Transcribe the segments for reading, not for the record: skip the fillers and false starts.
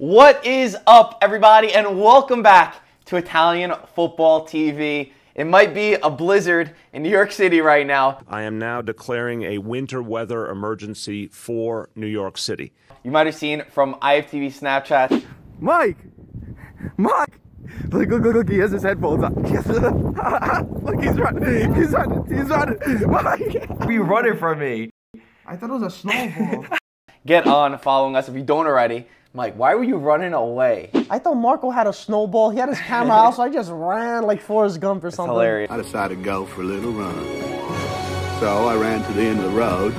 What is up, everybody, and welcome back to Italian Football TV. It might be a blizzard in New York City right now. I am now declaring a winter weather emergency for New York City. You might have seen from IFTV Snapchat. Mike! Look, he has his headphones on. Look, he's running, Mike! Be running from me. I thought it was a snowball. Get on following us if you don't already. Mike, why were you running away? I thought Marco had a snowball. He had his camera out, so I just ran like Forrest Gump or something. Hilarious. I decided to go for a little run. So I ran to the end of the road.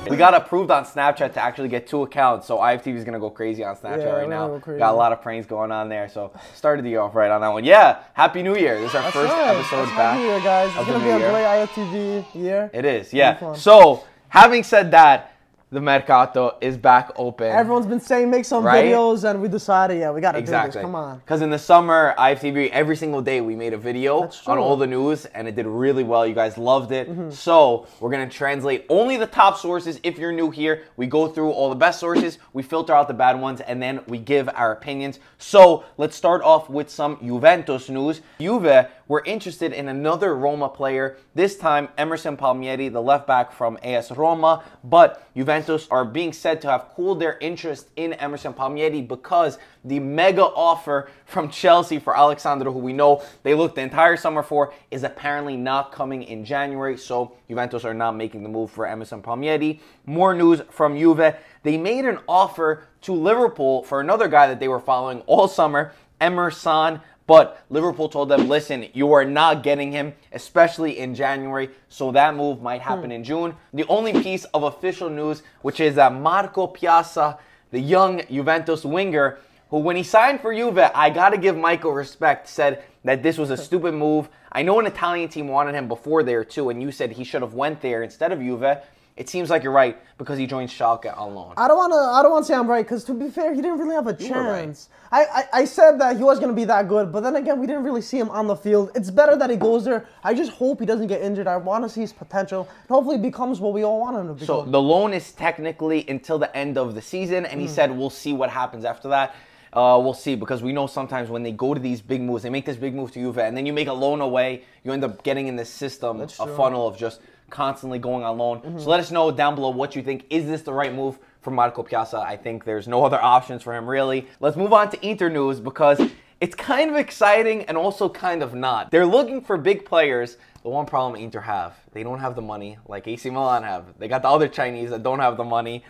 We got approved on Snapchat to actually get 2 accounts, so IFTV is going to go crazy on Snapchat right now. Got a lot of pranks going on there, so started the year off right on that one. Yeah, Happy New Year. This is our first episode back. Happy New Year, guys. It's going to be a great IFTV year. It is, yeah. So, having said that, the Mercato is back open. Everyone's been saying make some videos, and we decided, yeah, we got to do this. Come on. Because in the summer, IFTV, every single day we made a video on all the news, and it did really well. You guys loved it. So we're going to translate only the top sources. If you're new here, we go through all the best sources, we filter out the bad ones, and then we give our opinions. So let's start off with some Juventus news. Juve were interested in another Roma player, this time Emerson Palmieri, the left back from AS Roma, but Juventus are being said to have cooled their interest in Emerson Palmieri because the mega offer from Chelsea for Alexandro, who we know they looked the entire summer for, is apparently not coming in January, so Juventus are not making the move for Emerson Palmieri. More news from Juve. They made an offer to Liverpool for another guy that they were following all summer, Emerson, but Liverpool told them, listen, you are not getting him, especially in January, so that move might happen in June. The only piece of official news, which is that Marco Piazza, the young Juventus winger, who when he signed for Juve, I got to give Michael respect, said that this was a stupid move. I know an Italian team wanted him before there too, and you said he should have went there instead of Juve. It seems like you're right because he joined Schalke on loan. I don't want to say I'm right because to be fair, he didn't really have a chance. I said that he was going to be that good, but then again, we didn't really see him on the field. It's better that he goes there. I just hope he doesn't get injured. I want to see his potential and hopefully becomes what we all want him to become. So the loan is technically until the end of the season, and he said we'll see what happens after that. We'll see, because we know sometimes when they go to these big moves, they make this big move to Juve, and then you make a loan away, you end up getting in this system, a funnel of just constantly going on loan. So let us know down below what you think. Is this the right move for Marco Piazza? I think there's no other options for him, really. Let's move on to Inter news, because it's kind of exciting and also kind of not. They're looking for big players. The one problem Inter have, they don't have the money like AC Milan have. They got the other Chinese that don't have the money.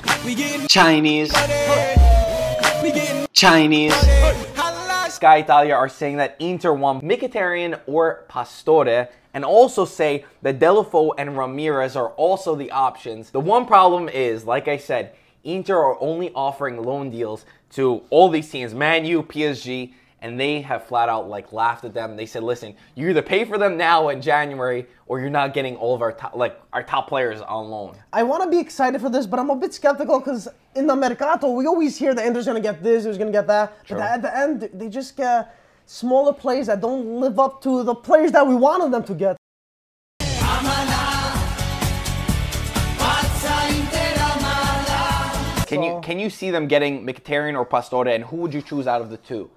Chinese. Sky Italia are saying that Inter want Mkhitaryan or Pastore, and also say that Delofo and Ramirez are also the options. The one problem is, like I said, Inter are only offering loan deals to all these teams, Man U, PSG, and they have flat out laughed at them. They said, listen, you either pay for them now in January or you're not getting all of our top players on loan. I want to be excited for this, but I'm a bit skeptical because in the Mercato, we always hear that Inter's going to get this, Inter's going to get that. But at the end, they just get smaller players that don't live up to the players that we wanted them to get. Can you see them getting Mkhitaryan or Pastore, and who would you choose out of the two?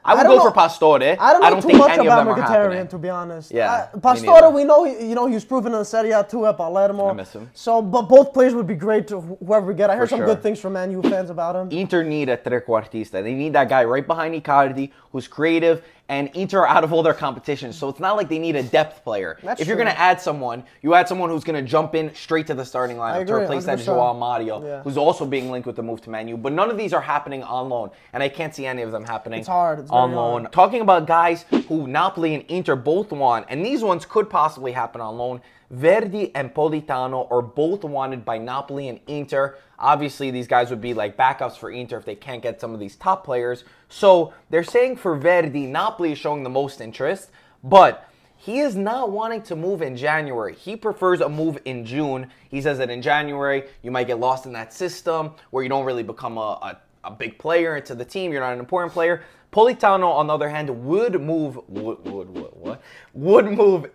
I would go for Pastore. I don't think any of them are happening, to be honest. Yeah, Pastore, we know he's proven in the Serie A too at Palermo. I miss him. So, but both players would be great to whoever we get. I heard some good things from Man U fans about him. Inter need a trequartista. They need that guy right behind Icardi who's creative, and Inter are out of all their competition. So it's not like they need a depth player. If you're going to add someone, you add someone who's going to jump in straight to the starting lineup to replace 100%. That Joao Mario, who's also being linked with the move to Man U. But none of these are happening on loan, and I can't see any of them happening on loan. Talking about guys who Napoli and Inter both want, and these ones could possibly happen on loan. Verdi and Politano are both wanted by Napoli and Inter. Obviously, these guys would be like backups for Inter if they can't get some of these top players. So they're saying for Verdi, Napoli is showing the most interest, but he is not wanting to move in January. He prefers a move in June. He says that in January, you might get lost in that system where you don't really become a big player into the team. You're not an important player. Politano, on the other hand, would move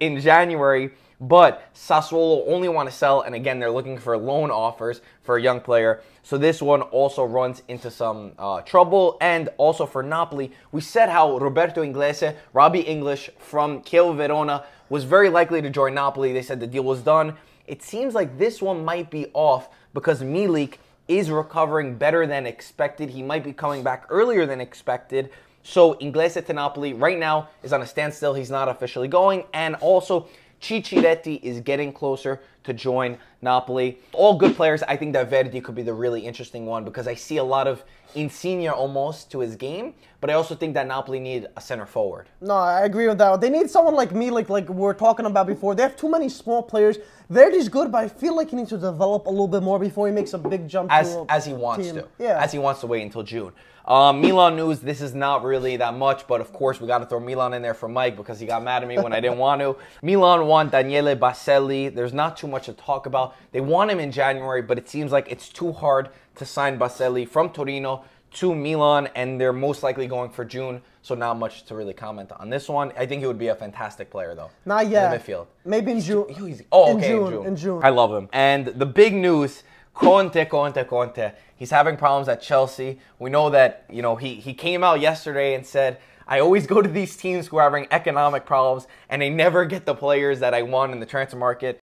in January. but Sassuolo only want to sell, and again, they're looking for loan offers for a young player. So this one also runs into some trouble. And also for Napoli, we said how Roberto Inglese, Robbie English from Chievo Verona, was very likely to join Napoli. They said the deal was done. It seems like this one might be off because Milik is recovering better than expected. He might be coming back earlier than expected. So Inglese to Napoli right now is on a standstill. He's not officially going. And also Cicciretti is getting closer to join Napoli. All good players. I think that Verdi could be the really interesting one because I see a lot of Insigne almost to his game, but I also think that Napoli need a center forward. No, I agree with that. They need someone like Milik, like we were talking about before. They have too many small players. Verdi's good, but I feel like he needs to develop a little bit more before he makes a big jump as he wants team. to. Yeah. As he wants to wait until June. Milan news, this is not really that much, but of course we got to throw Milan in there for Mike because he got mad at me when I didn't want to. Milan want Daniele Baselli. There's not too much to talk about. They want him in January, but it seems like it's too hard to sign Baselli from Torino to Milan, and they're most likely going for June, so not much to really comment on this one. I think he would be a fantastic player, though. Not yet. In the midfield. Maybe in June. In June. I love him. And the big news, Conte. He's having problems at Chelsea. We know that, you know, he came out yesterday and said, I always go to these teams who are having economic problems, and they never get the players that I want in the transfer market.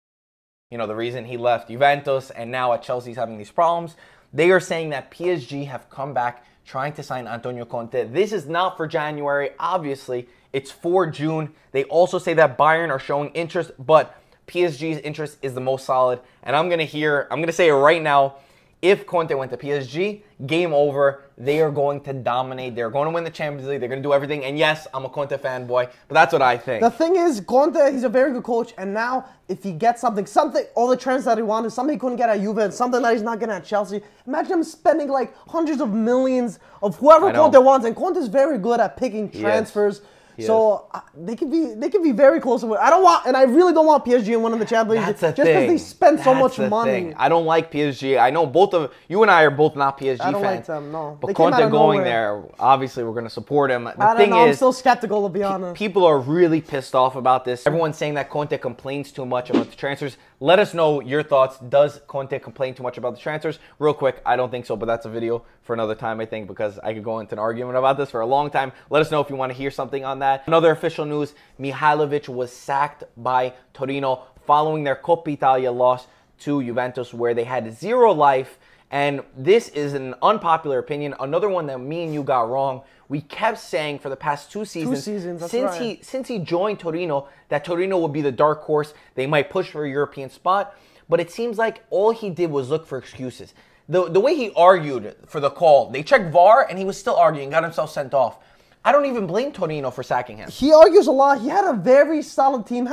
You know, the reason he left Juventus, and now at Chelsea he's having these problems. They are saying that PSG have come back trying to sign Antonio Conte. This is not for January, obviously. It's for June. They also say that Bayern are showing interest, but PSG's interest is the most solid. And I'm going to say it right now. If Conte went to PSG, game over. They are going to dominate. They're going to win the Champions League. They're going to do everything. And yes, I'm a Conte fanboy, but that's what I think. The thing is, Conte, he's a very good coach. And now, if he gets something, all the trends that he wanted, something he couldn't get at Juve, and something that he's not getting at Chelsea, imagine him spending like hundreds of millions of whoever Conte wants. And Conte's very good at picking transfers. So they could be very close to it. I really don't want PSG in winning the Champions League just because they spend so much money. I don't like PSG. I know both of you and I are both not PSG fans. I don't like them, no. But Conte going there, obviously we're going to support him. The thing is, I'm still skeptical, to be honest. People are really pissed off about this. Everyone's saying that Conte complains too much about the transfers. Let us know your thoughts. Does Conte complain too much about the transfers? Real quick, I don't think so, but that's a video for another time, I think, because I could go into an argument about this for a long time. Let us know if you want to hear something on that. Another official news, Mihajlovic was sacked by Torino following their Coppa Italia loss to Juventus, where they had zero life. And this is an unpopular opinion. Another one that me and you got wrong. We kept saying for the past two seasons since he joined Torino, that Torino would be the dark horse. They might push for a European spot. But it seems like all he did was look for excuses. The way he argued for the call, they checked VAR and he was still arguing, got himself sent off. I don't even blame Torino for sacking him. He argues a lot. He had a very solid team,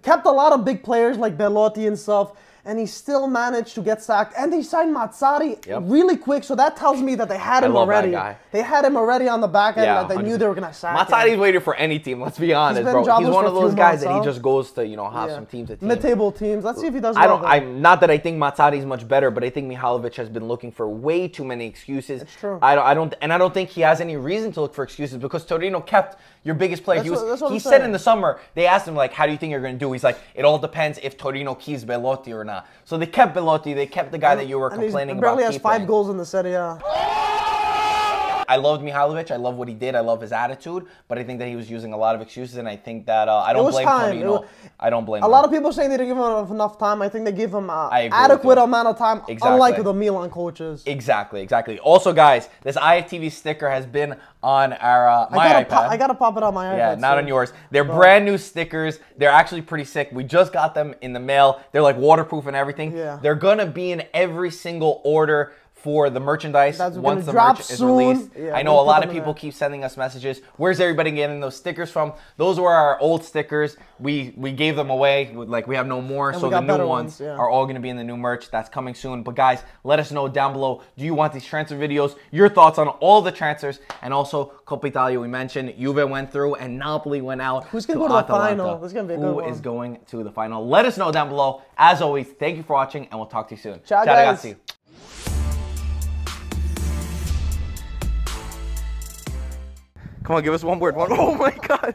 kept a lot of big players like Belotti and stuff, and he still managed to get sacked. And they signed Mazzari really quick, so that tells me that they had him already. That guy. They had him already on the back end, that they knew they were going to sack him. Mazzari's waiting for any team, let's be honest, bro. He's one of those guys that he just goes to, you know, have some teams at teams. Mid-table teams. Let's see if he does well. Not that I think Mazzari's much better, but I think Mihajlovic has been looking for way too many excuses. It's true. I don't think he has any reason to look for excuses because Torino kept your biggest player. He said in the summer, they asked him, like, how do you think you're going to do? He's like, it all depends if Torino keeps Belotti or not. So they kept Belotti. They kept the guy that you were complaining about. He barely has 5 goals in the Serie A. I loved Mihajlovic. I love what he did. I love his attitude. But I think that he was using a lot of excuses, and I think that I don't blame Torino. I don't blame him. A lot of people saying they didn't give him enough time. I think they gave him adequate amount of time, unlike the Milan coaches. Exactly. Also, guys, this IFTV sticker has been on our my iPad. I gotta pop it on my iPad. Yeah, not on yours. They're brand new stickers. They're actually pretty sick. We just got them in the mail. They're like waterproof and everything. Yeah. They're gonna be in every single order for the merchandise once the merch is released. Yeah, I know a lot of people keep sending us messages. Where's everybody getting those stickers from? Those were our old stickers. We gave them away. Like, we have no more. So the new ones are all going to be in the new merch. That's coming soon. But guys, let us know down below. Do you want these transfer videos? Your thoughts on all the transfers. And also, Coppa Italia, we mentioned. Juve went through and Napoli went out. Who's going to go to the final? This is going to be a good one. Who is going to the final? Let us know down below. As always, thank you for watching, and we'll talk to you soon. Ciao, guys. Ragazzi. Come on, give us one word. Oh my God.